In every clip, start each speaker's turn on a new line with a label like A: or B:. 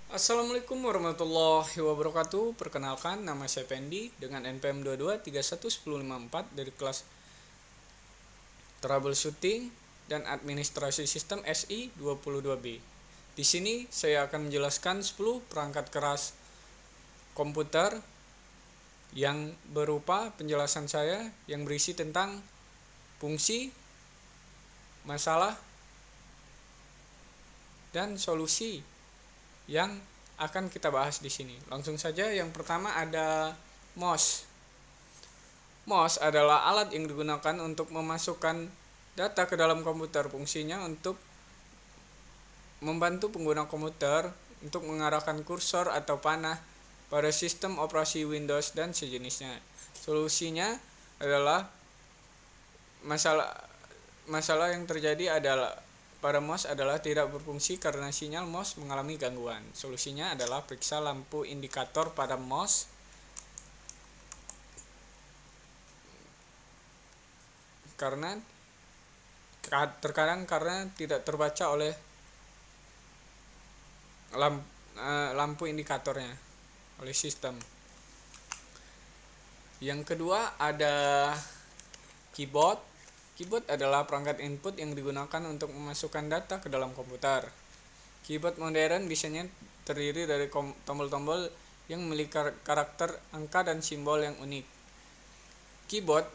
A: Assalamualaikum warahmatullahi wabarakatuh. Perkenalkan, nama saya Pendi dengan NPM 22311054 dari kelas Troubleshooting dan Administrasi Sistem SI 22B. Di sini saya akan menjelaskan 10 perangkat keras komputer yang berupa penjelasan saya yang berisi tentang fungsi, masalah, dan solusi yang akan kita bahas di sini. Langsung saja, yang pertama ada mouse. Mouse adalah alat yang digunakan untuk memasukkan data ke dalam komputer. Fungsinya untuk membantu pengguna komputer untuk mengarahkan kursor atau panah pada sistem operasi Windows dan sejenisnya. Solusinya adalah masalah yang terjadi adalah pada mouse adalah tidak berfungsi karena sinyal mouse mengalami gangguan. Solusinya adalah periksa lampu indikator pada mouse karena terkadang tidak terbaca oleh lampu indikatornya oleh sistem. Yang kedua ada keyboard. Keyboard adalah perangkat input yang digunakan untuk memasukkan data ke dalam komputer. Keyboard modern biasanya terdiri dari tombol-tombol yang memiliki karakter angka dan simbol yang unik. Keyboard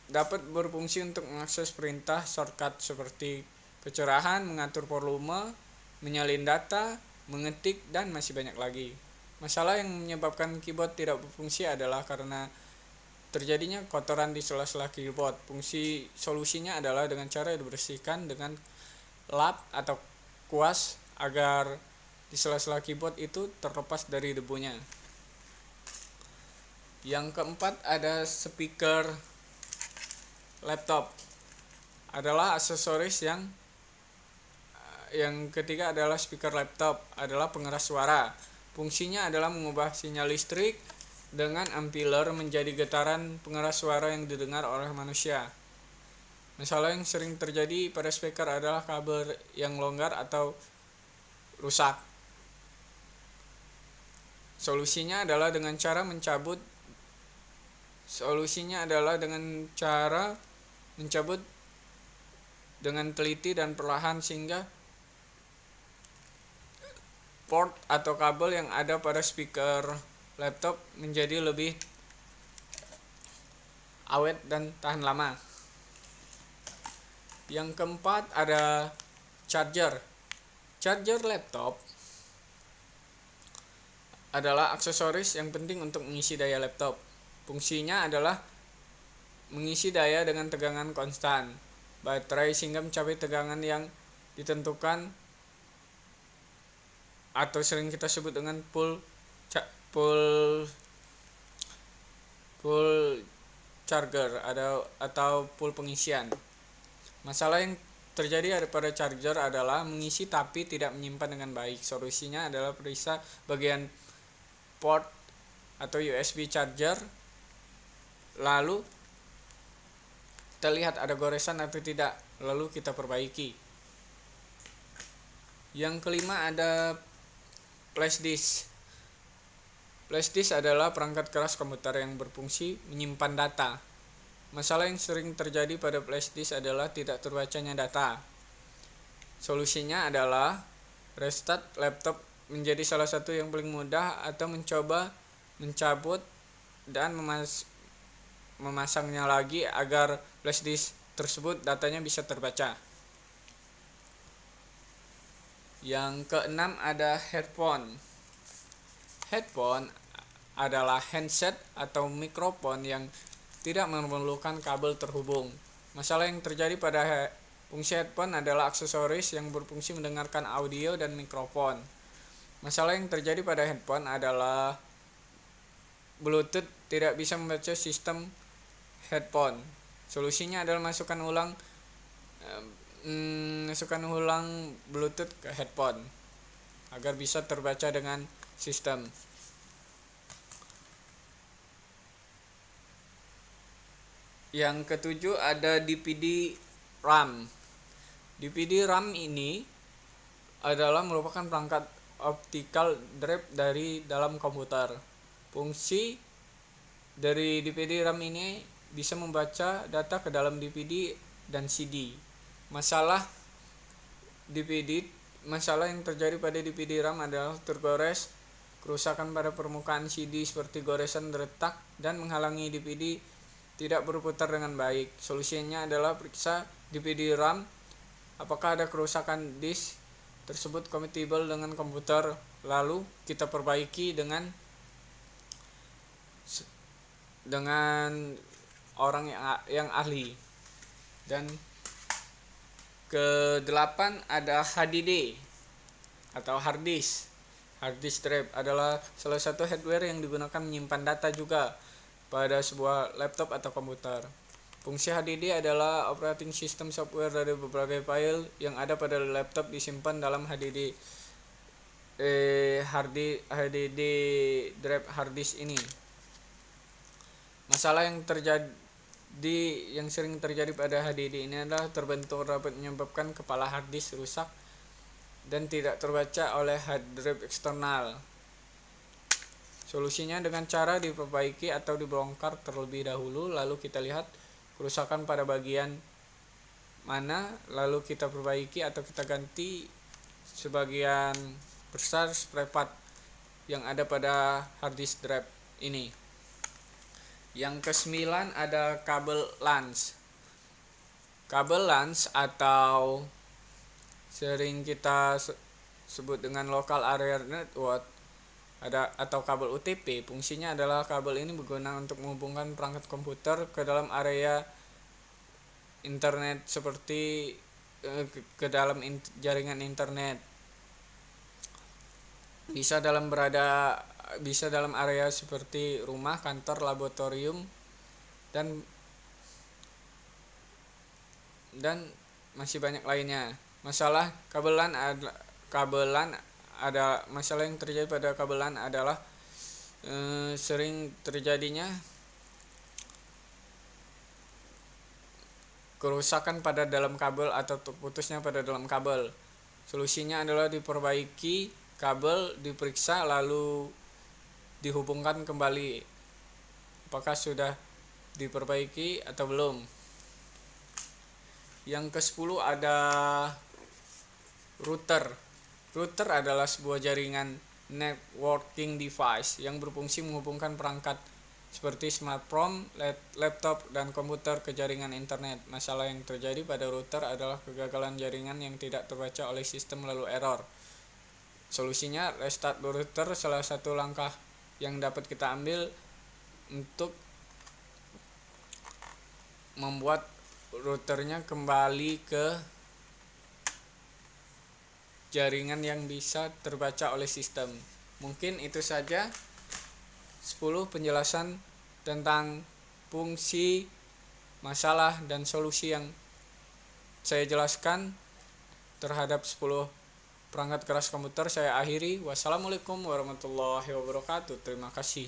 A: dapat berfungsi untuk mengakses perintah shortcut seperti kecerahan, mengatur volume, menyalin data, mengetik, dan masih banyak lagi. Masalah yang menyebabkan keyboard tidak berfungsi adalah karena terjadinya kotoran di sela-sela keyboard. Solusinya adalah dengan cara dibersihkan dengan lap atau kuas agar di sela-sela keyboard itu terlepas dari debunya. Yang keempat ada speaker laptop. Adalah aksesoris yang ketiga adalah speaker laptop adalah pengeras suara. Fungsinya adalah mengubah sinyal listrik dengan ampiler menjadi getaran pengeras suara yang didengar oleh manusia. Masalah yang sering terjadi pada speaker adalah kabel yang longgar atau rusak. Solusinya adalah dengan cara mencabut dengan teliti dan perlahan sehingga port atau kabel yang ada pada speaker laptop menjadi lebih awet dan tahan lama. Yang keempat ada charger. Charger laptop adalah aksesoris yang penting untuk mengisi daya laptop. Fungsinya adalah mengisi daya dengan tegangan konstan baterai sehingga mencapai tegangan yang ditentukan atau sering kita sebut dengan full charger atau full pengisian. Masalah yang terjadi pada charger adalah mengisi tapi tidak menyimpan dengan baik. Solusinya adalah periksa bagian port atau USB charger, lalu kita lihat ada goresan atau tidak, lalu kita perbaiki. Yang kelima ada flash disk. Flash disk adalah perangkat keras komputer yang berfungsi menyimpan data. Masalah yang sering terjadi pada flash disk adalah tidak terbacanya data. Solusinya adalah restart laptop menjadi salah satu yang paling mudah, atau mencoba mencabut dan memasangnya lagi agar flash disk tersebut datanya bisa terbaca. Yang keenam ada headphone. Headphone adalah handset atau mikrofon yang tidak memerlukan kabel terhubung. Masalah yang terjadi pada fungsi headphone adalah aksesoris yang berfungsi mendengarkan audio dan mikrofon. Masalah yang terjadi pada headphone adalah Bluetooth tidak bisa membaca sistem headphone. Solusinya adalah masukkan ulang Bluetooth ke headphone agar bisa terbaca dengan sistem. Yang ketujuh ada DVD RAM. DVD RAM ini adalah merupakan perangkat optical drive dari dalam komputer. Fungsi dari DVD RAM ini bisa membaca data ke dalam DVD dan CD. Masalah yang terjadi pada DVD RAM adalah tergores, kerusakan pada permukaan CD seperti goresan retak, dan menghalangi DVD tidak berputar dengan baik. Solusinya adalah periksa DVD RAM apakah ada kerusakan disk tersebut kompatibel dengan komputer, lalu kita perbaiki dengan orang yang ahli. Dan ke-8 ada HDD atau hard disk. Hard disk drive adalah salah satu hardware yang digunakan menyimpan data juga pada sebuah laptop atau komputer. Fungsi HDD adalah operating system software dari berbagai file yang ada pada laptop disimpan dalam HDD drive hard disk ini. Masalah yang sering terjadi pada HDD ini adalah terbentur rapat menyebabkan kepala hard disk rusak dan tidak terbaca oleh hard drive eksternal. Solusinya dengan cara diperbaiki atau dibongkar terlebih dahulu, lalu kita lihat kerusakan pada bagian mana, lalu kita perbaiki atau kita ganti sebagian besar spare part yang ada pada hard disk drive ini. Yang ke-9 ada kabel LAN. Kabel LAN atau sering kita sebut dengan local area network atau kabel UTP. Fungsinya adalah kabel ini berguna untuk menghubungkan perangkat komputer ke dalam area internet seperti ke dalam jaringan internet. Bisa dalam area seperti rumah, kantor, laboratorium, dan masih banyak lainnya. Masalah yang terjadi pada kabel LAN adalah sering terjadinya kerusakan pada dalam kabel atau terputusnya pada dalam kabel. Solusinya adalah diperbaiki kabel, diperiksa, lalu dihubungkan kembali apakah sudah diperbaiki atau belum. Yang ke-10 ada router. Router adalah sebuah jaringan networking device yang berfungsi menghubungkan perangkat seperti smartphone, laptop, dan komputer ke jaringan internet. Masalah yang terjadi pada router adalah kegagalan jaringan yang tidak terbaca oleh sistem lalu error. Solusinya restart router, salah satu langkah yang dapat kita ambil untuk membuat routernya kembali ke jaringan yang bisa terbaca oleh sistem. Mungkin itu saja 10 penjelasan tentang fungsi, masalah, dan solusi yang saya jelaskan terhadap 10 perangkat keras komputer. Saya akhiri. Wassalamualaikum warahmatullahi wabarakatuh. Terima kasih.